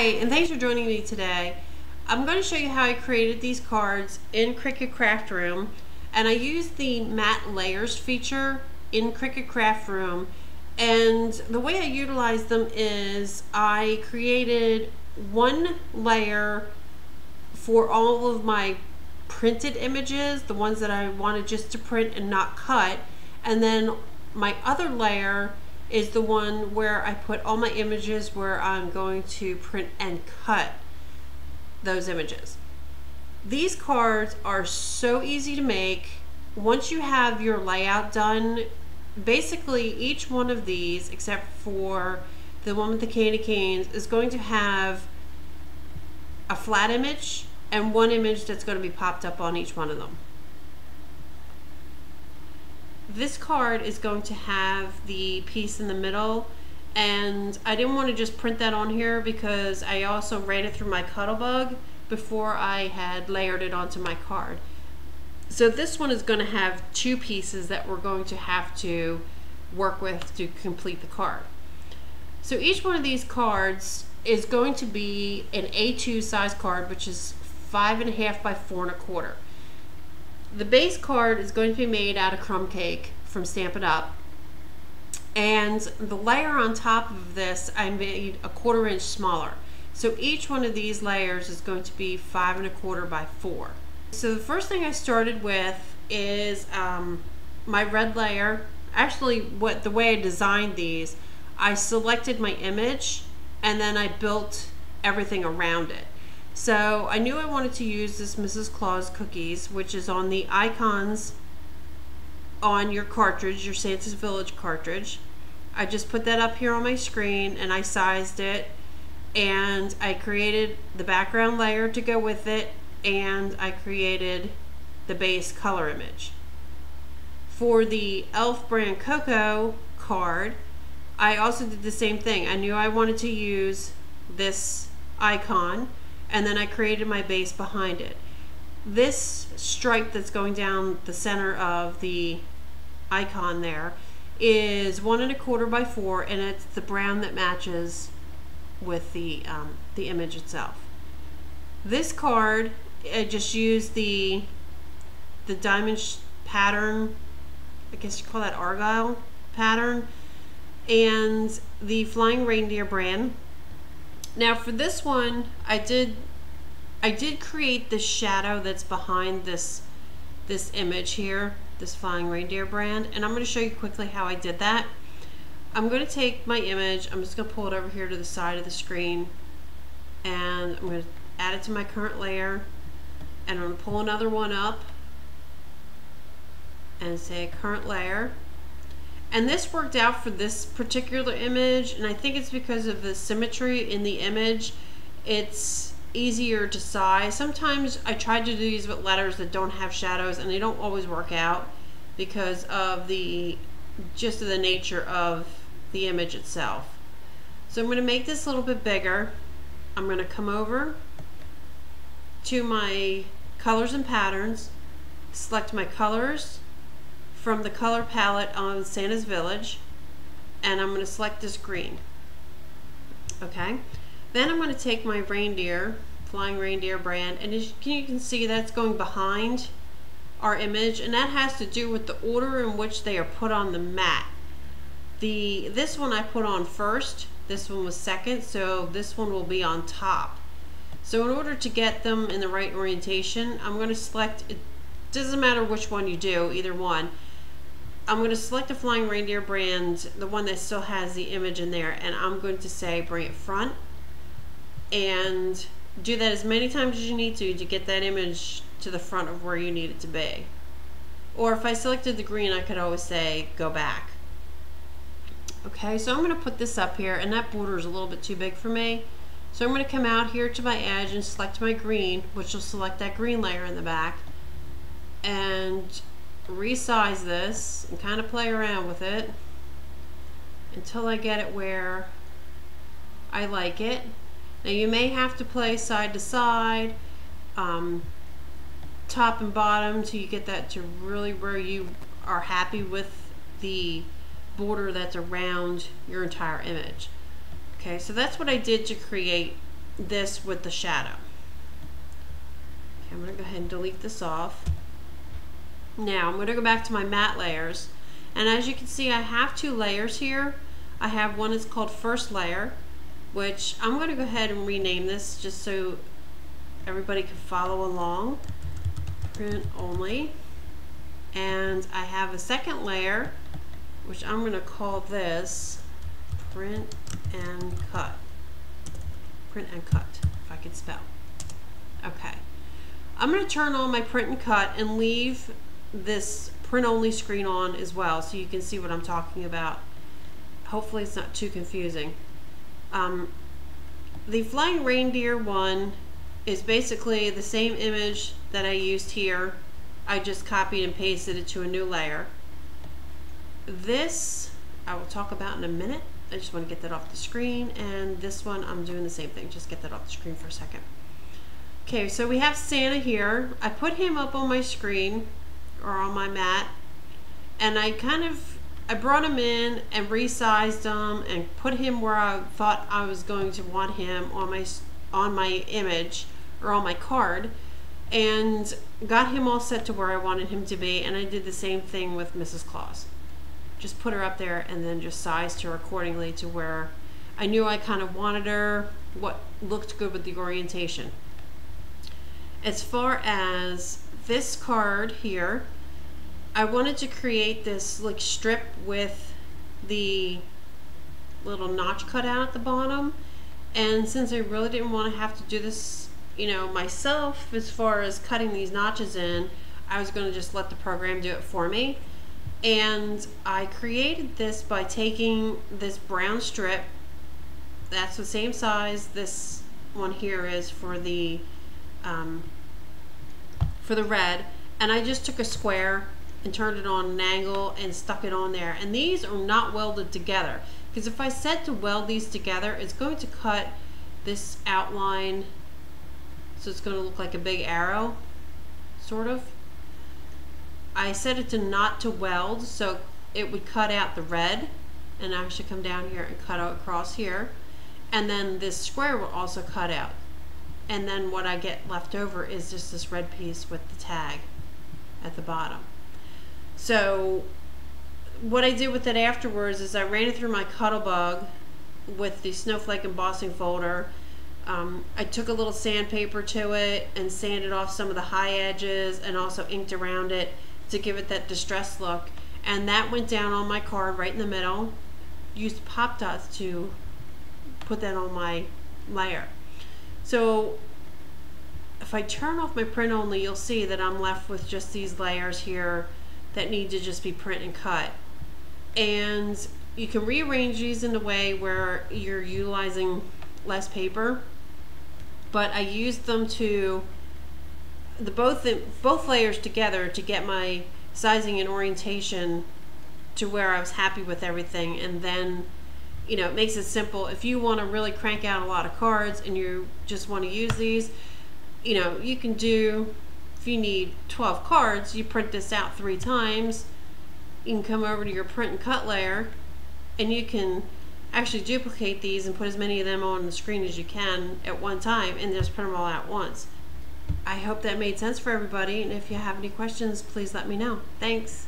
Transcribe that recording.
and thanks for joining me today. I'm going to show you how I created these cards in Cricut Craft Room, and I used the matte layers feature in Cricut Craft Room, and the way I utilized them is I created one layer for all of my printed images, the ones that I wanted just to print and not cut, and then my other layer is the one where I put all my images where I'm going to print and cut those images. These cards are so easy to make. Once you have your layout done, basically each one of these, except for the one with the candy canes, is going to have a flat image and one image that's going to be popped up on each one of them. This card is going to have the piece in the middle, and I didn't want to just print that on here because I also ran it through my Cuttlebug before I had layered it onto my card. So this one is going to have two pieces that we're going to have to work with to complete the card. So each one of these cards is going to be an A2 size card, which is 5.5 by 4 1/4. The base card is going to be made out of crumb cake from Stampin' Up, and the layer on top of this I made a 1/4 inch smaller. So each one of these layers is going to be 5 1/4 by 4. So the first thing I started with is my red layer. Actually, the way I designed these, I selected my image and then I built everything around it. So I knew I wanted to use this Mrs. Claus cookies, which is on the icons on your cartridge, your Santa's Village cartridge. I just put that up here on my screen and I sized it, and I created the background layer to go with it, and I created the base color image. For the Elf brand Cocoa card, I also did the same thing. I knew I wanted to use this icon, and then I created my base behind it. This stripe that's going down the center of the icon there is 1 1/4 by 4, and it's the brown that matches with the image itself. This card, I just used the diamond pattern, I guess you call that argyle pattern, and the Flying Reindeer brand. Now for this one, I did create the shadow that's behind this image here, this Flying Reindeer brand, and I'm going to show you quickly how I did that. I'm going to take my image, I'm just going to pull it over here to the side of the screen, and I'm going to add it to my current layer, and I'm going to pull another one up and say current layer. And this worked out for this particular image, and I think it's because of the symmetry in the image. It's easier to size. Sometimes I tried to do these with letters that don't have shadows, and they don't always work out because of just the nature of the image itself. So I'm going to make this a little bit bigger. I'm going to come over to my colors and patterns, select my colors from the color palette on Santa's Village, and I'm going to select this green. Okay, then I'm going to take my reindeer, Flying Reindeer brand, and as you can see, that's going behind our image, and that has to do with the order in which they are put on the mat. This one I put on first, this one was second, so this one will be on top. So in order to get them in the right orientation, I'm going to select, it doesn't matter which one you do, either one. I'm going to select the Flying Reindeer brand, the one that still has the image in there, and I'm going to say bring it front, and do that as many times as you need to get that image to the front of where you need it to be. Or if I selected the green, I could always say go back. Okay, so I'm going to put this up here, and that border is a little bit too big for me. So I'm going to come out here to my edge and select my green, which will select that green layer in the back, and resize this and kind of play around with it until I get it where I like it. Now you may have to play side to side, top and bottom, till you get that to really where you are happy with the border that's around your entire image. Okay, so that's what I did to create this with the shadow. Okay, I'm going to go ahead and delete this off. Now I'm going to go back to my matte layers, and as you can see I have two layers here. I have one that's called first layer, which I'm going to go ahead and rename this just so everybody can follow along. Print only. And I have a second layer, which I'm going to call this print and cut. Print and cut, if I could spell. Okay. I'm going to turn on my print and cut and leave this print only screen on as well so you can see what I'm talking about. Hopefully it's not too confusing. The flying reindeer one is basically the same image that I used here. I just copied and pasted it to a new layer. This I will talk about in a minute. I just want to get that off the screen, and this one I'm doing the same thing. Just get that off the screen for a second. Okay, so we have Santa here. I put him up on my screen or on my mat, and I brought him in and resized him and put him where I thought I was going to want him on my image or on my card, and got him all set to where I wanted him to be. And I did the same thing with Mrs. Claus. Just put her up there and then just sized her accordingly to where I knew I kind of wanted her, what looked good with the orientation. As far as this card here, I wanted to create this like strip with the little notch cut out at the bottom, and since I really didn't want to have to do this, you know, myself as far as cutting these notches in, I was going to just let the program do it for me. And I created this by taking this brown strip that's the same size this one here is for the red, and I just took a square and turned it on an angle and stuck it on there. And these are not welded together, because if I said to weld these together, it's going to cut this outline, so it's going to look like a big arrow, sort of. I set it to not to weld, so it would cut out the red and actually come down here and cut out across here, and then this square will also cut out, and then what I get left over is just this red piece with the tag at the bottom. So what I did with it afterwards is I ran it through my Cuttlebug with the snowflake embossing folder. I took a little sandpaper to it and sanded off some of the high edges and also inked around it to give it that distressed look, and that went down on my card right in the middle. Used pop dots to put that on my layer. So if I turn off my print only, you'll see that I'm left with just these layers here that need to just be print and cut. And you can rearrange these in a way where you're utilizing less paper, but I used them to both layers together to get my sizing and orientation to where I was happy with everything. And then, you know, it makes it simple. If you want to really crank out a lot of cards and you just want to use these, you know, you can do, if you need 12 cards, you print this out 3 times. You can come over to your print and cut layer, and you can actually duplicate these and put as many of them on the screen as you can at one time and just print them all out once. I hope that made sense for everybody, and if you have any questions, please let me know. Thanks.